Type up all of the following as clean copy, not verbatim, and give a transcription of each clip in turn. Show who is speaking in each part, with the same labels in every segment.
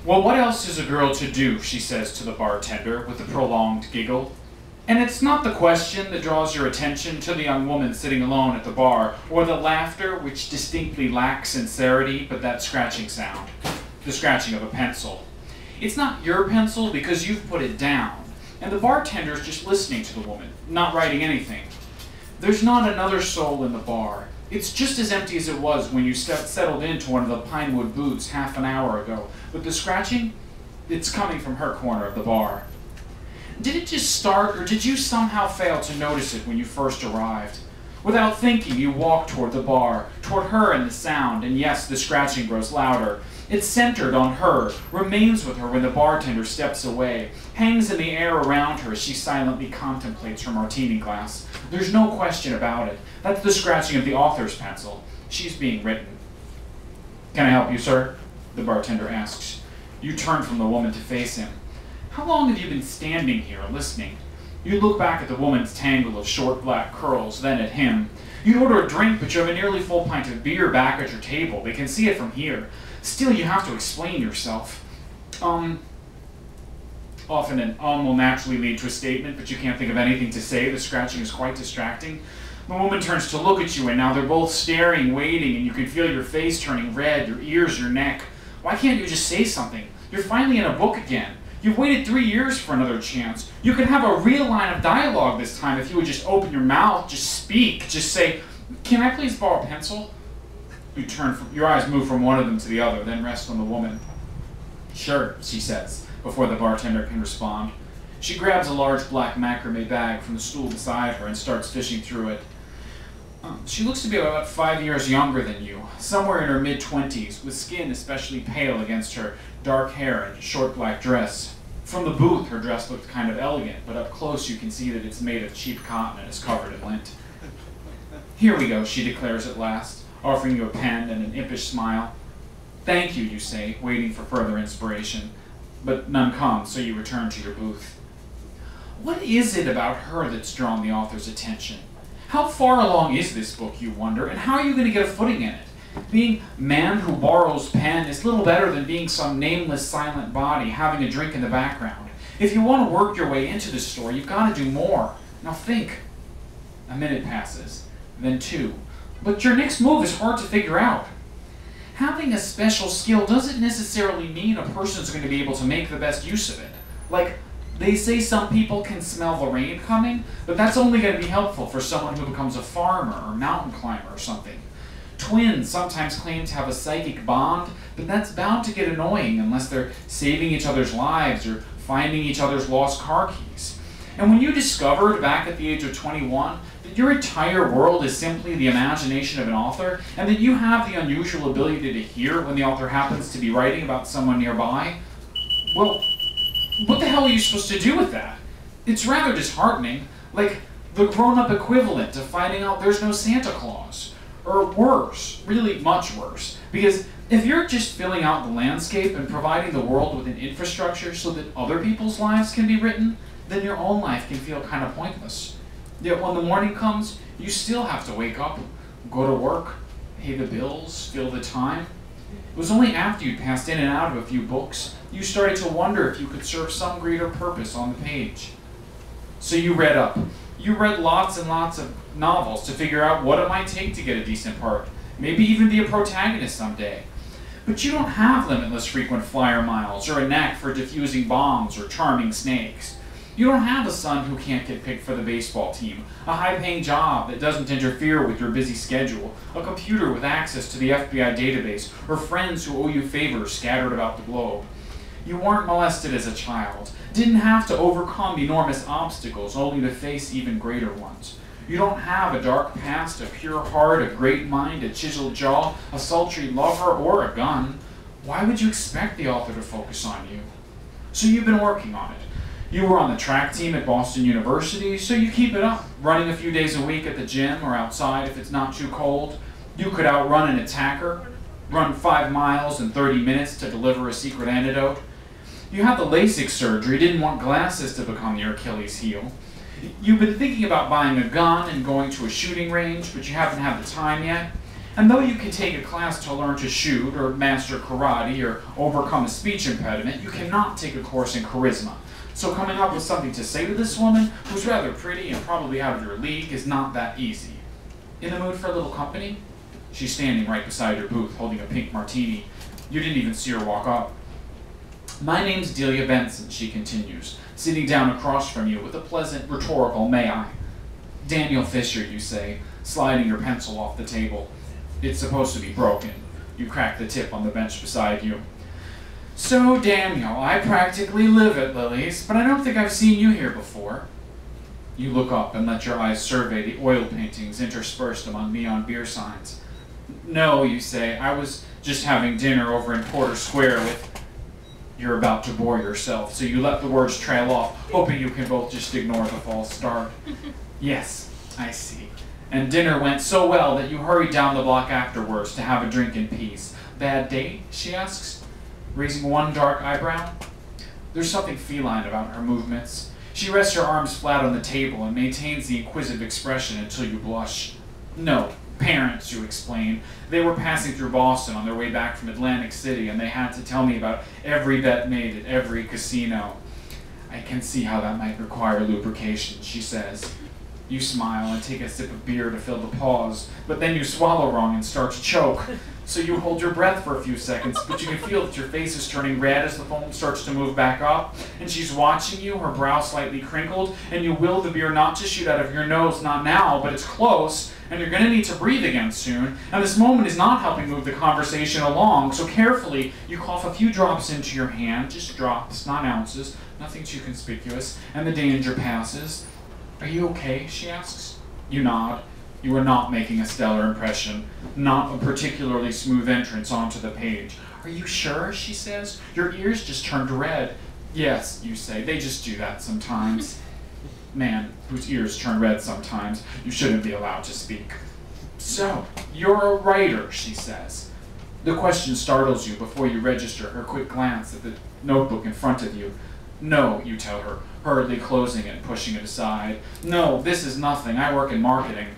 Speaker 1: Well, what else is a girl to do, she says to the bartender with a prolonged giggle. And it's not the question that draws your attention to the young woman sitting alone at the bar, or the laughter which distinctly lacks sincerity, but that scratching sound, the scratching of a pencil. It's not your pencil because you've put it down, and the bartender's just listening to the woman, not writing anything. There's not another soul in the bar. It's just as empty as it was when you settled into one of the pinewood booths half an hour ago, but the scratching, it's coming from her corner of the bar. Did it just start, or did you somehow fail to notice it when you first arrived? Without thinking, you walk toward the bar, toward her and the sound, and yes, the scratching grows louder. It's centered on her, remains with her when the bartender steps away, hangs in the air around her as she silently contemplates her martini glass. There's no question about it. That's the scratching of the author's pencil. She's being written. Can I help you, sir? The bartender asks. You turn from the woman to face him. How long have you been standing here, listening? You look back at the woman's tangle of short black curls, then at him. You order a drink, but you have a nearly full pint of beer back at your table. They can see it from here. Still, you have to explain yourself. Often an will naturally lead to a statement, but you can't think of anything to say. The scratching is quite distracting. The woman turns to look at you, and now they're both staring, waiting, and you can feel your face turning red, your ears, your neck. Why can't you just say something? You're finally in a book again. You've waited 3 years for another chance. You could have a real line of dialogue this time if you would just open your mouth, just speak, just say, "Can I please borrow a pencil?" Your eyes move from one of them to the other, then rest on the woman. "Sure," she says, before the bartender can respond. She grabs a large black macrame bag from the stool beside her and starts fishing through it. She looks to be about 5 years younger than you, somewhere in her mid-20s, with skin especially pale against her dark hair and short black dress. From the booth, her dress looked kind of elegant, but up close you can see that it's made of cheap cotton and is covered in lint. "Here we go," she declares at last, offering you a pen and an impish smile. "Thank you," you say, waiting for further inspiration. But none comes, so you return to your booth. What is it about her that's drawn the author's attention? How far along is this book, you wonder, and how are you going to get a footing in it? Being man who borrows pen is little better than being some nameless silent body having a drink in the background. If you want to work your way into this story, you've got to do more. Now think. A minute passes, then 2. But your next move is hard to figure out. Having a special skill doesn't necessarily mean a person's going to be able to make the best use of it. Like, they say some people can smell the rain coming, but that's only going to be helpful for someone who becomes a farmer or mountain climber or something. Twins sometimes claim to have a psychic bond, but that's bound to get annoying unless they're saving each other's lives or finding each other's lost car keys. And when you discovered back at the age of 21 that your entire world is simply the imagination of an author, and that you have the unusual ability to hear when the author happens to be writing about someone nearby, well, what the hell are you supposed to do with that? It's rather disheartening, like the grown-up equivalent of finding out there's no Santa Claus. Or worse, really much worse, because if you're just filling out the landscape and providing the world with an infrastructure so that other people's lives can be written, then your own life can feel kind of pointless. Yet when the morning comes, you still have to wake up, go to work, pay the bills, fill the time. It was only after you'd passed in and out of a few books, you started to wonder if you could serve some greater purpose on the page. So you read up. You read lots and lots of novels to figure out what it might take to get a decent part, maybe even be a protagonist someday. But you don't have limitless frequent flyer miles or a knack for diffusing bombs or charming snakes. You don't have a son who can't get picked for the baseball team, a high-paying job that doesn't interfere with your busy schedule, a computer with access to the FBI database, or friends who owe you favors scattered about the globe. You weren't molested as a child, didn't have to overcome enormous obstacles only to face even greater ones. You don't have a dark past, a pure heart, a great mind, a chiseled jaw, a sultry lover, or a gun. Why would you expect the author to focus on you? So you've been working on it. You were on the track team at Boston University, so you keep it up, running a few days a week at the gym or outside if it's not too cold. You could outrun an attacker, run 5 miles in 30 minutes to deliver a secret antidote. You had the LASIK surgery, didn't want glasses to become your Achilles heel. You've been thinking about buying a gun and going to a shooting range, but you haven't had the time yet. And though you can take a class to learn to shoot or master karate or overcome a speech impediment, you cannot take a course in charisma. So coming up with something to say to this woman, who's rather pretty and probably out of your league, is not that easy. In the mood for a little company? She's standing right beside your booth, holding a pink martini. You didn't even see her walk up. My name's Delia Benson, she continues, sitting down across from you with a pleasant, rhetorical "may I?" Daniel Fisher, you say, sliding your pencil off the table. It's supposed to be broken. You crack the tip on the bench beside you. So, Daniel, I practically live at Lily's, but I don't think I've seen you here before. You look up and let your eyes survey the oil paintings interspersed among neon beer signs. No, you say, I was just having dinner over in Porter Square with... You're about to bore yourself, so you let the words trail off, hoping you can both just ignore the false start. Yes, I see. And dinner went so well that you hurried down the block afterwards to have a drink in peace. Bad date? She asks, raising one dark eyebrow. There's something feline about her movements. She rests her arms flat on the table and maintains the inquisitive expression until you blush. No, parents, you explain. They were passing through Boston on their way back from Atlantic City, and they had to tell me about every bet made at every casino. I can see how that might require lubrication, she says. You smile and take a sip of beer to fill the pause, but then you swallow wrong and start to choke. So you hold your breath for a few seconds, but you can feel that your face is turning red as the foam starts to move back up, and she's watching you, her brow slightly crinkled, and you will the beer not to shoot out of your nose, not now, but it's close, and you're going to need to breathe again soon, and this moment is not helping move the conversation along, so carefully you cough a few drops into your hand, just drops, not ounces, nothing too conspicuous, and the danger passes. Are you okay? She asks. You nod. You are not making a stellar impression, not a particularly smooth entrance onto the page. Are you sure? She says. Your ears just turned red. Yes, you say. They just do that sometimes. Man, whose ears turn red sometimes, you shouldn't be allowed to speak. So, you're a writer, she says. The question startles you before you register her quick glance at the notebook in front of you. No, you tell her, hurriedly closing it and pushing it aside. No, this is nothing. I work in marketing.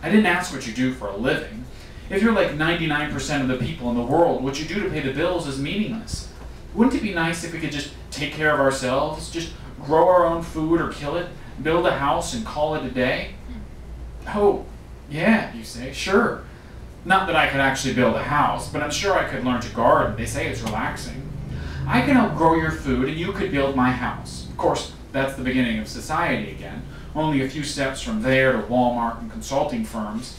Speaker 1: I didn't ask what you do for a living. If you're like 99% of the people in the world, what you do to pay the bills is meaningless. Wouldn't it be nice if we could just take care of ourselves, just grow our own food or kill it, build a house and call it a day? Oh, yeah, you say, sure. Not that I could actually build a house, but I'm sure I could learn to garden. They say it's relaxing. I can help grow your food and you could build my house. Of course, that's the beginning of society again. Only a few steps from there to Walmart and consulting firms.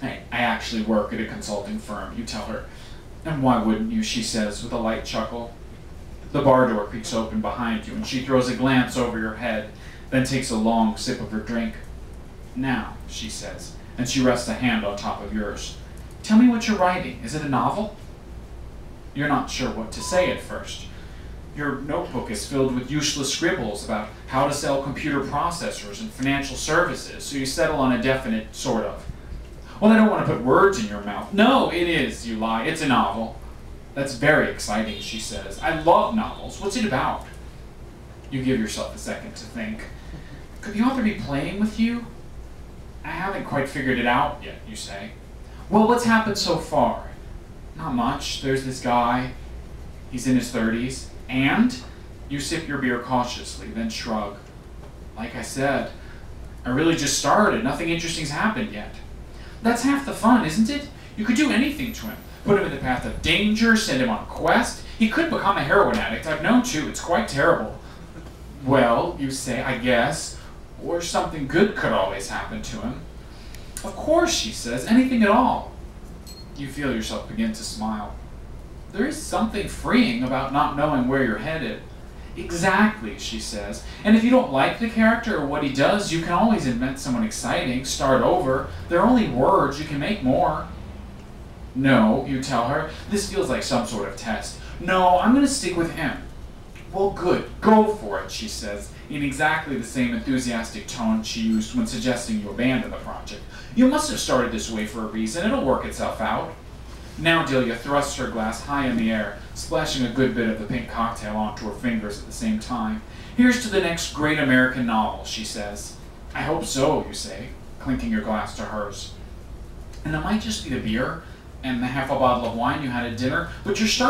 Speaker 1: Hey, I actually work at a consulting firm, you tell her. And why wouldn't you, she says with a light chuckle. The bar door creaks open behind you and she throws a glance over your head, then takes a long sip of her drink. Now, she says, and she rests a hand on top of yours. Tell me what you're writing. Is it a novel? You're not sure what to say at first. Your notebook is filled with useless scribbles about how to sell computer processors and financial services, so you settle on a definite sort of. Well, I don't want to put words in your mouth. No, it is, you lie. It's a novel. That's very exciting, she says. I love novels. What's it about? You give yourself a second to think. Could the author be playing with you? I haven't quite figured it out yet, you say. Well, what's happened so far? Not much. There's this guy. He's in his 30s. And? You sip your beer cautiously, then shrug. Like I said, I really just started. Nothing interesting's happened yet. That's half the fun, isn't it? You could do anything to him. Put him in the path of danger, send him on a quest. He could become a heroin addict. I've known too. It's quite terrible. Well, you say, I guess. Or something good could always happen to him. Of course, she says. Anything at all. You feel yourself begin to smile. There is something freeing about not knowing where you're headed. Exactly, she says. And if you don't like the character or what he does, you can always invent someone exciting, start over. They're only words, you can make more. No, you tell her. This feels like some sort of test. No, I'm going to stick with him. Well, good. Go for it, she says, in exactly the same enthusiastic tone she used when suggesting you abandon the project. You must have started this way for a reason. It'll work itself out. Now Delia thrusts her glass high in the air, splashing a good bit of the pink cocktail onto her fingers at the same time. Here's to the next great American novel, she says. I hope so, you say, clinking your glass to hers. And it might just be the beer and the half a bottle of wine you had at dinner, but you're starting